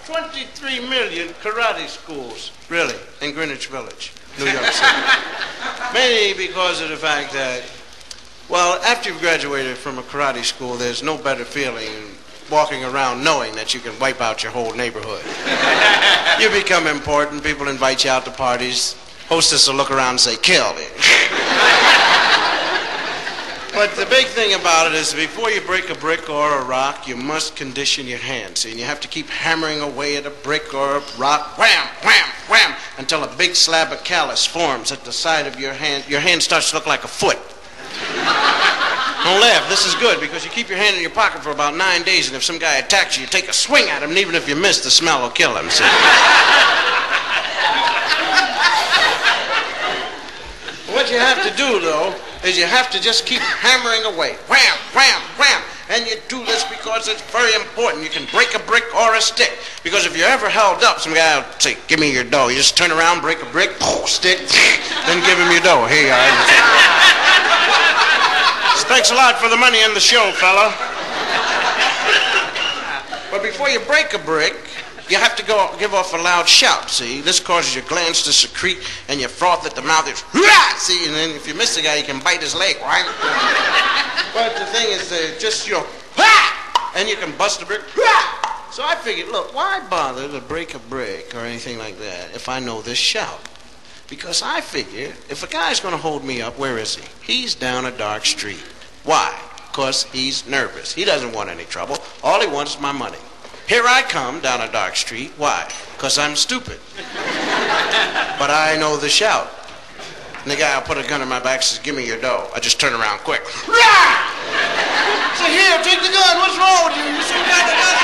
23 million karate schools, really, in Greenwich Village, New York City. Mainly because of the fact that, well, after you've graduated from a karate school, there's no better feeling than walking around knowing that you can wipe out your whole neighborhood. You become important, people invite you out to parties, hostess will look around and say, kill it. But the big thing about it is before you break a brick or a rock, you must condition your hands. See, and you have to keep hammering away at a brick or a rock, wham, wham, wham, until a big slab of callus forms at the side of your hand. Your hand starts to look like a foot. Don't laugh, this is good, because you keep your hand in your pocket for about 9 days, and if some guy attacks you, you take a swing at him, and even if you miss, the smell will kill him. See? What you have to do, though, is you have to just keep hammering away. Wham, wham, wham. And you do this because it's very important. You can break a brick or a stick. Because if you're ever held up, some guy will say, give me your dough. You just turn around, break a brick, stick, then give him your dough. Here you are. Thanks a lot for the money in the show, fella. But before you break a brick, you have to give off a loud shout, see? This causes your glands to secrete, and you froth at the mouth. It's, see? And then if you miss the guy, you can bite his leg, right? But the thing is, just your, and you can bust a brick. So I figured, look, why bother to break a brick or anything like that if I know this shout? Because I figure, if a guy's going to hold me up, where is he? He's down a dark street. Why? Because he's nervous. He doesn't want any trouble. All he wants is my money. Here I come down a dark street. Why? Because I'm stupid. But I know the shout. And the guy will put a gun in my back and says, give me your dough. I just turn around quick. Say, here, take the gun. What's wrong with you? You still got the gun?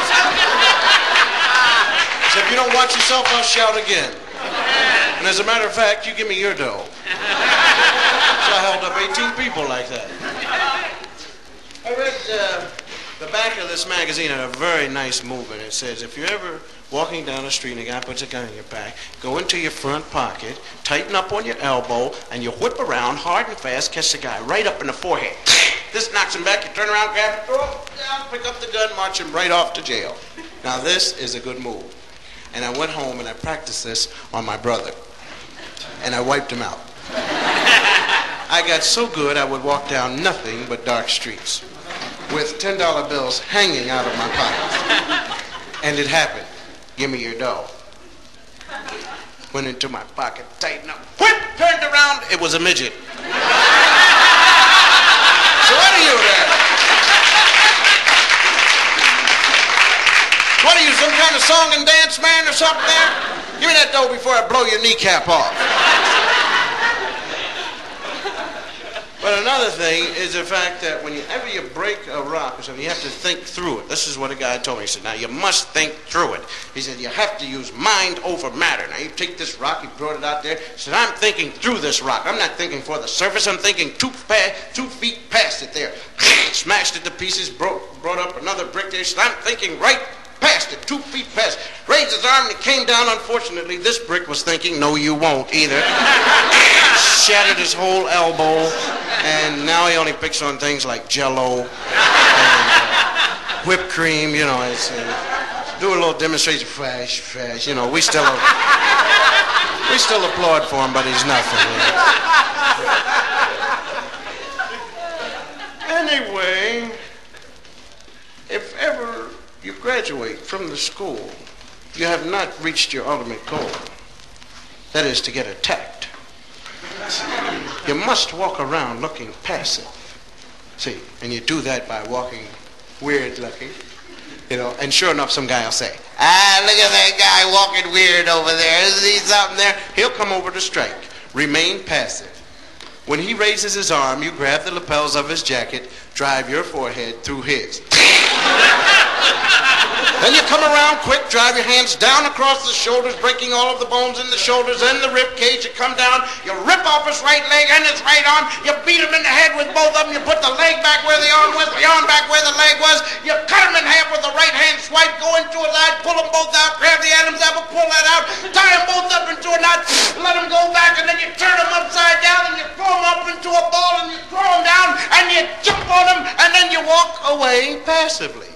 So if you don't watch yourself, I'll shout again. And as a matter of fact, you give me your dough. So I held up 18 people like that. I read the back of this magazine had a very nice movement. It says, if you're ever walking down the street and a guy puts a gun in your back, go into your front pocket, tighten up on your elbow, and you whip around hard and fast, catch the guy right up in the forehead. This knocks him back, you turn around, grab it, throw it down, pick up the gun, march him right off to jail. Now this is a good move. And I went home and I practiced this on my brother. And I wiped him out. I got so good I would walk down nothing but dark streets with $10 bills hanging out of my pockets. And it happened. Give me your dough. Went into my pocket, tightened up, whip, turned around, it was a midget. So what are you there? What are you, some kind of song and dance man or something there? Give me that dough before I blow your kneecap off. But another thing is the fact that whenever you break a rock or something, you have to think through it. This is what a guy told me. He said, now you must think through it. He said, you have to use mind over matter. Now you take this rock, he brought it out there. He said, I'm thinking through this rock. I'm not thinking for the surface. I'm thinking 2 feet past it there. Smashed it to pieces, brought up another brick there. He said, I'm thinking right past it, 2 feet past. Raised his arm and it came down. Unfortunately, this brick was thinking, no, you won't either. Shattered his whole elbow, and now he only picks on things like Jell-O and whipped cream. You know, it's do a little demonstration, fresh. You know, we still applaud for him, but he's nothing. Anyway, if ever you graduate from the school, you have not reached your ultimate goal. That is to get attacked. You must walk around looking passive. See, and you do that by walking weird looking, you know, and sure enough some guy will say, look at that guy walking weird over there. Isn't he something there? He'll come over to strike. Remain passive. When he raises his arm, you grab the lapels of his jacket, drive your forehead through his. Then you come around quick, drive your hands down across the shoulders, breaking all of the bones in the shoulders and the rib cage. You come down, you rip off his right leg and his right arm, you beat him in the head with both of them, you put the leg back where the arm was, the arm back where the leg was, you cut him in half with the right hand swipe, go into a line, pull them both out, grab the Adam's apple, pull that out, tie them both up into a knot, let them go back, and then you turn them upside down and you throw them up into a ball and you throw them down and you jump on them and then you walk away passively.